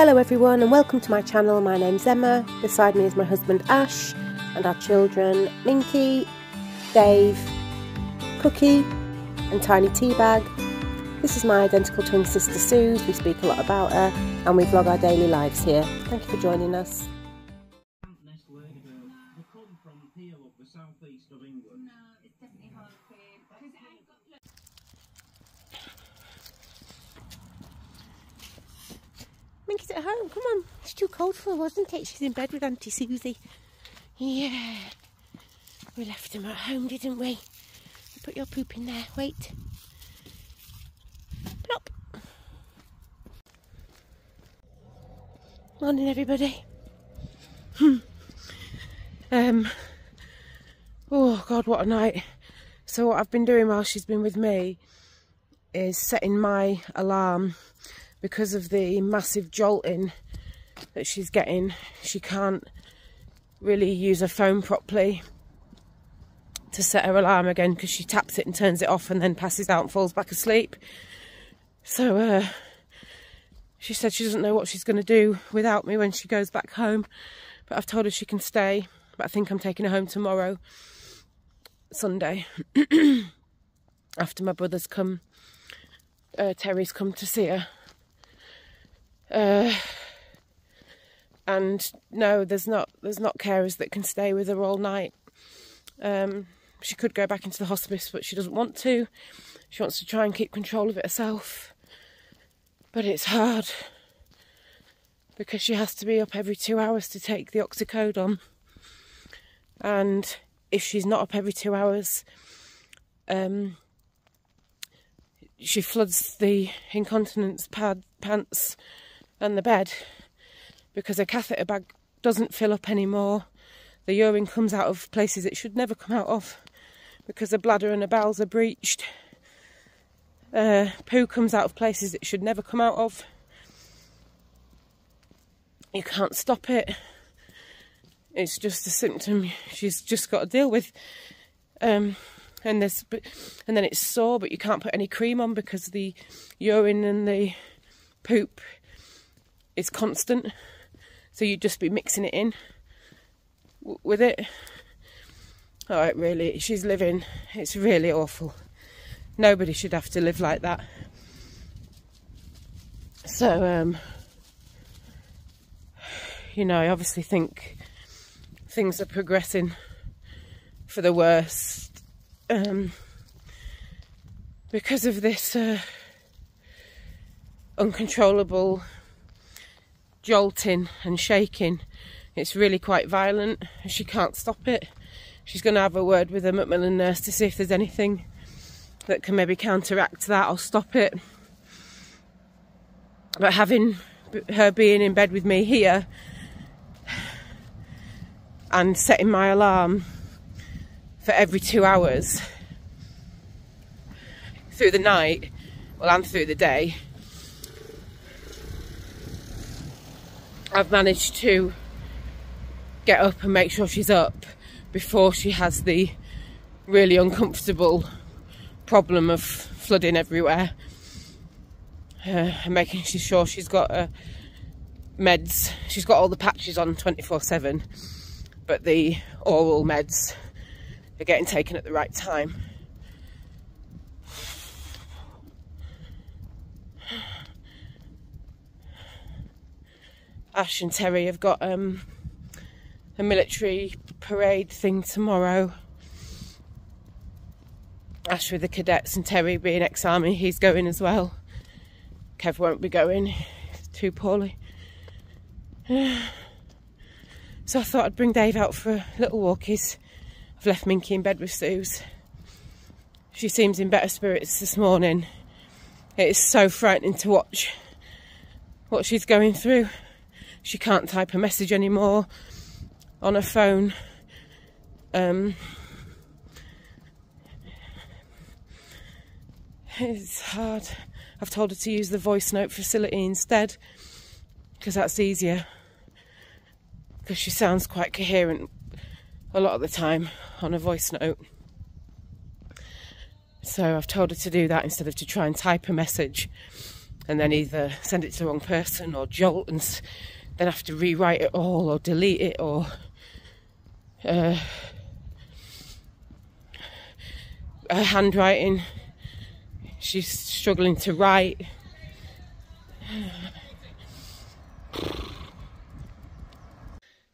Hello everyone and welcome to my channel. My name's Emma. Beside me is my husband Ash and our children Minky, Dave, Cookie and Tiny Teabag. This is my identical twin sister Sooz. We speak a lot about her and we vlog our daily lives here. Thank you for joining us. They come from here, up the southeast of England. No, it's definitely hard for you. Because it ain't got... Minky's at home, come on. It's too cold for her, wasn't it? She's in bed with Auntie Susie. Yeah. We left him at home, didn't we? Put your poop in there, wait. Plop. Morning everybody. Oh God, what a night. So what I've been doing while she's been with me is setting my alarm because of the massive jolting that she's getting. She can't really use her phone properly to set her alarm again because she taps it and turns it off and then passes out and falls back asleep. So she said she doesn't know what she's going to do without me when she goes back home, but I've told her she can stay. But I think I'm taking her home tomorrow, Sunday, after my brother's come, Terry's come to see her. And no, there's not carers that can stay with her all night. She could go back into the hospice, but she doesn't want to. She wants to try and keep control of it herself. But it's hard because she has to be up every 2 hours to take the oxycodone. And if she's not up every 2 hours, she floods the incontinence pants and the bed because her catheter bag doesn't fill up anymore. The urine comes out of places it should never come out of because her bladder and her bowels are breached. Poo comes out of places it should never come out of. You can't stop it. It's just a symptom she's just got to deal with. And then it's sore, but you can't put any cream on because the urine and the poop is constant. So you'd just be mixing it in with it. Oh, it really, she's living, it's really awful. Nobody should have to live like that. So, you know, I obviously think things are progressing for the worst because of this uncontrollable jolting and shaking. It's really quite violent. She can't stop it. She's going to have a word with the Macmillan nurse to see if there's anything that can maybe counteract that or stop it. But having her being in bed with me here and setting my alarm for every 2 hours through the night, well, and through the day, I've managed to get up and make sure she's up before she has the really uncomfortable problem of flooding everywhere, and making sure she's got meds. She's got all the patches on 24/7, but the oral meds are getting taken at the right time. Ash and Terry have got a military parade thing tomorrow. Ash with the cadets and Terry being ex-army, he's going as well. Kev won't be going, he's too poorly. So I thought I'd bring Dave out for a little walkies. I've left Minky in bed with Sooz. She seems in better spirits this morning. It is so frightening to watch what she's going through. She can't type a message anymore on her phone. It's hard. I've told her to use the voice note facility instead because that's easier, because she sounds quite coherent a lot of the time on a voice note. So I've told her to do that instead of to try and type a message. and then either send it to the wrong person or jolt and then have to rewrite it all or delete it, or her handwriting, she's struggling to write.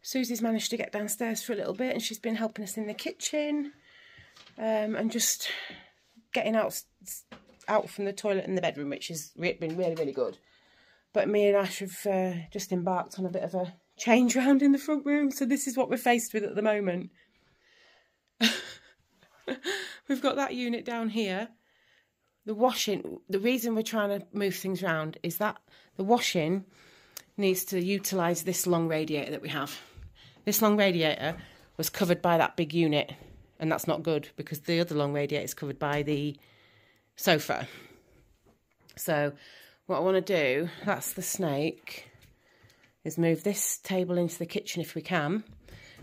Susie's managed to get downstairs for a little bit, and she's been helping us in the kitchen, and just getting out from the toilet in the bedroom, which has been really, really good. But me and Ash have just embarked on a bit of a change round in the front room, so this is what we're faced with at the moment. We've got that unit down here. The washing, the reason we're trying to move things around is that the washing needs to utilise this long radiator that we have. This long radiator was covered by that big unit, and that's not good because the other long radiator is covered by the sofa. So what I want to do, that's the snake, is move this table into the kitchen if we can.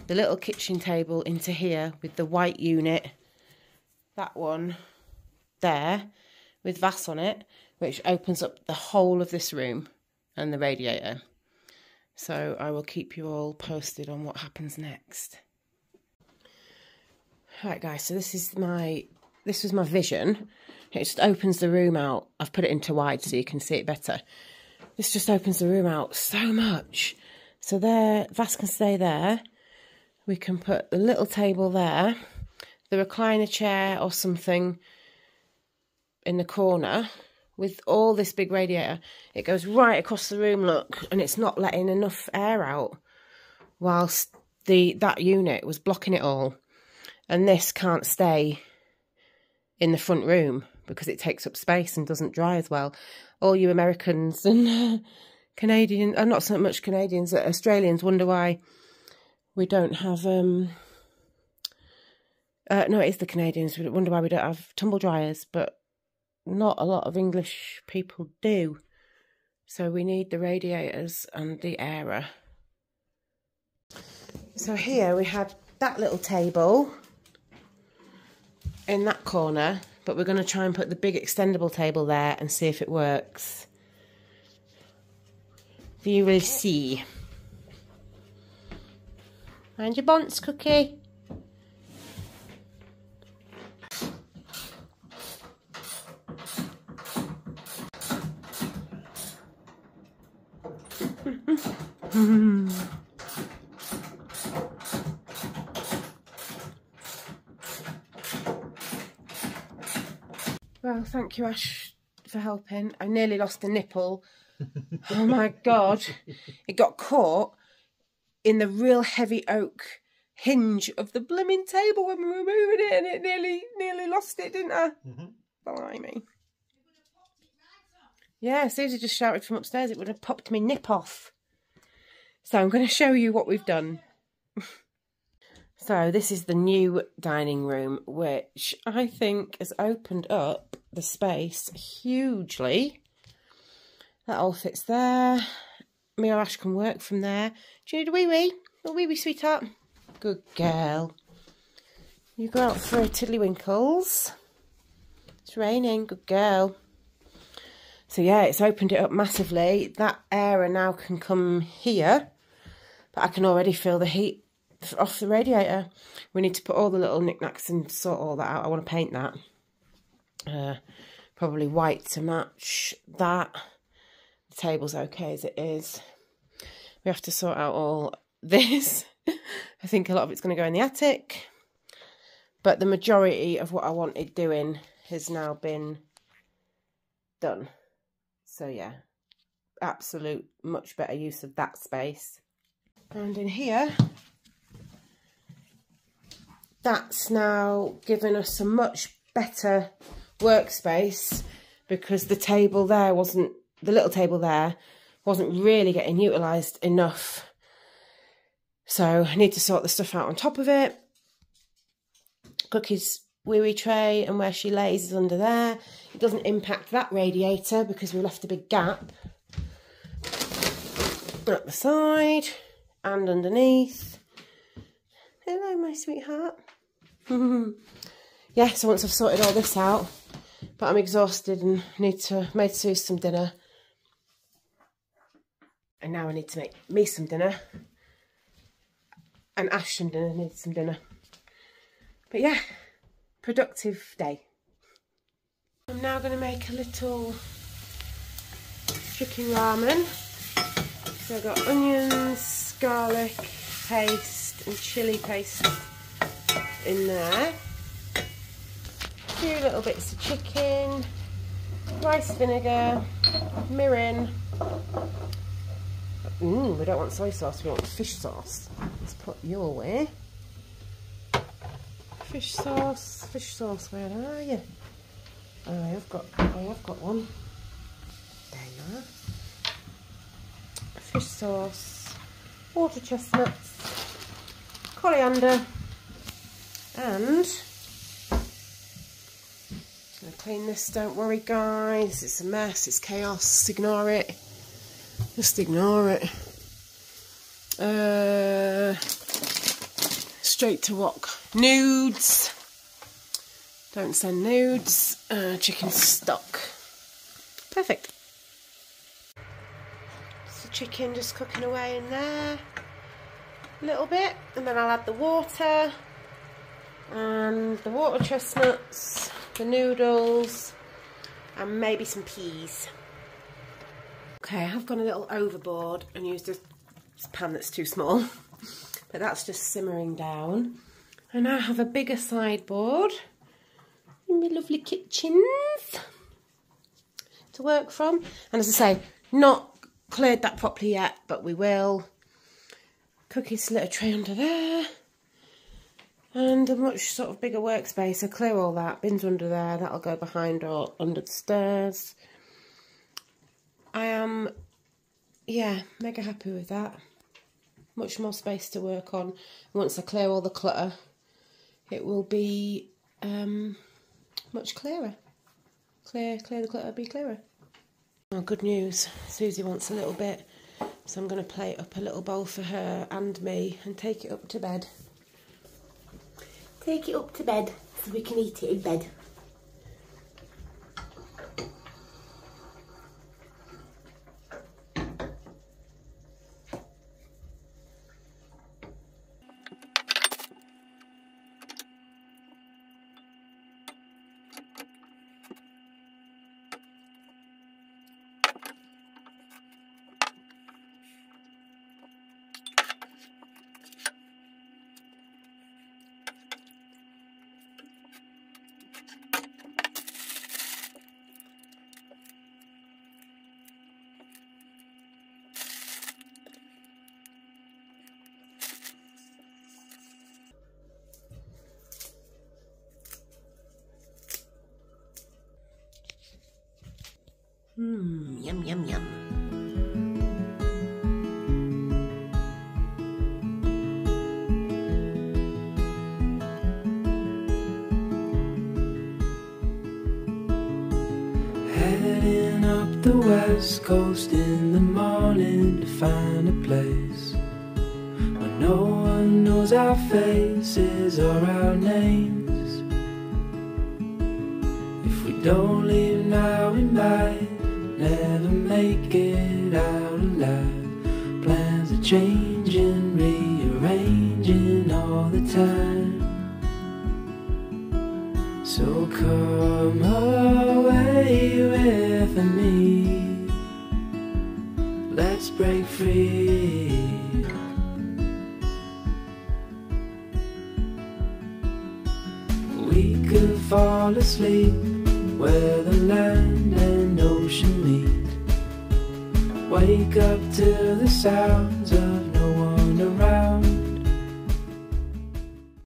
The little kitchen table into here with the white unit. That one there with vase on it, which opens up the whole of this room and the radiator. So I will keep you all posted on what happens next. Right guys, so this was my vision. It just opens the room out. I've put it into wide so you can see it better. This just opens the room out so much. So there, vase can stay there. We can put the little table there, the recliner chair or something in the corner with all this big radiator. It goes right across the room, look, and it's not letting enough air out whilst that unit was blocking it all. And this can't stay in the front room because it takes up space and doesn't dry as well. All you Americans and Canadians, not so much Canadians, Australians wonder why we don't have, no, it is the Canadians, we wonder why we don't have tumble dryers, but not a lot of English people do. So we need the radiators and the airer. So here we had that little table in that corner, but we're going to try and put the big extendable table there and see if it works. You will see. Mind your bonds, Cookie. Well, thank you, Ash, for helping. I nearly lost a nipple. Oh my God. It got caught in the real heavy oak hinge of the blooming table when we were moving it, and it nearly lost it, didn't I? Blimey. Yeah, Susie just shouted from upstairs it would have popped me nip off. So I'm going to show you what we've done. So this is the new dining room, which I think has opened up the space hugely. That all fits there. Me or Ash can work from there. Do you need a wee-wee? A wee-wee, sweetheart? Good girl. You go out for a tiddlywinkles. It's raining. Good girl. So yeah, it's opened it up massively. That air now can come here, but I can already feel the heat off the radiator. We need to put all the little knickknacks and sort all that out. I want to paint that. Probably white to match that. The table's okay as it is. We have to sort out all this. I think a lot of it's going to go in the attic. But the majority of what I wanted doing has now been done. So yeah, absolute much better use of that space. And in here, that's now given us a much better workspace because the table there wasn't, the little table there wasn't really getting utilised enough. So I need to sort the stuff out on top of it. Cookie's wee-wee tray and where she lays is under there. It doesn't impact that radiator because we left a big gap at the side and underneath. Hello, my sweetheart. Yeah, so once I've sorted all this out, but I'm exhausted and need to make Sooz some dinner. And now I need to make me some dinner. And Ash and dinner needs some dinner. But yeah, productive day. I'm now going to make a little chicken ramen. So I've got onions, garlic paste and chilli paste in there. A few little bits of chicken, rice vinegar, mirin. We don't want soy sauce, we want fish sauce. Let's put you away. Fish sauce, where are you? Oh, I have got one. There you are. Fish sauce, water chestnuts, coriander, and I'm gonna clean this, don't worry guys, it's a mess, it's chaos, ignore it. Just ignore it. Straight to wok. Nudes. Don't send nudes. Chicken stock. Perfect. So chicken just cooking away in there. A little bit. And then I'll add the water. And the water chestnuts. The noodles. And maybe some peas. Okay, I've gone a little overboard and used a pan that's too small, but that's just simmering down. I now have a bigger sideboard in my lovely kitchens to work from. And as I say, not cleared that properly yet, but we will. Cookies litter tray under there. And a much sort of bigger workspace. I clear all that, bins under there, that'll go behind or under the stairs. I am, yeah, mega happy with that. Much more space to work on. Once I clear all the clutter, it will be much clearer. Clear the clutter, be clearer. Oh, good news. Susie wants a little bit, so I'm going to plate up a little bowl for her and me and take it up to bed. Take it up to bed so we can eat it in bed. Yum, yum, yum. Heading up the west coast in the morning to find a place where no one knows our faces or our names. If we don't leave now, we might never make it out alive. Plans are changing, rearranging all the time. So come away with me, let's break free. We could fall asleep where the land and ocean meet. Wake up to the sounds of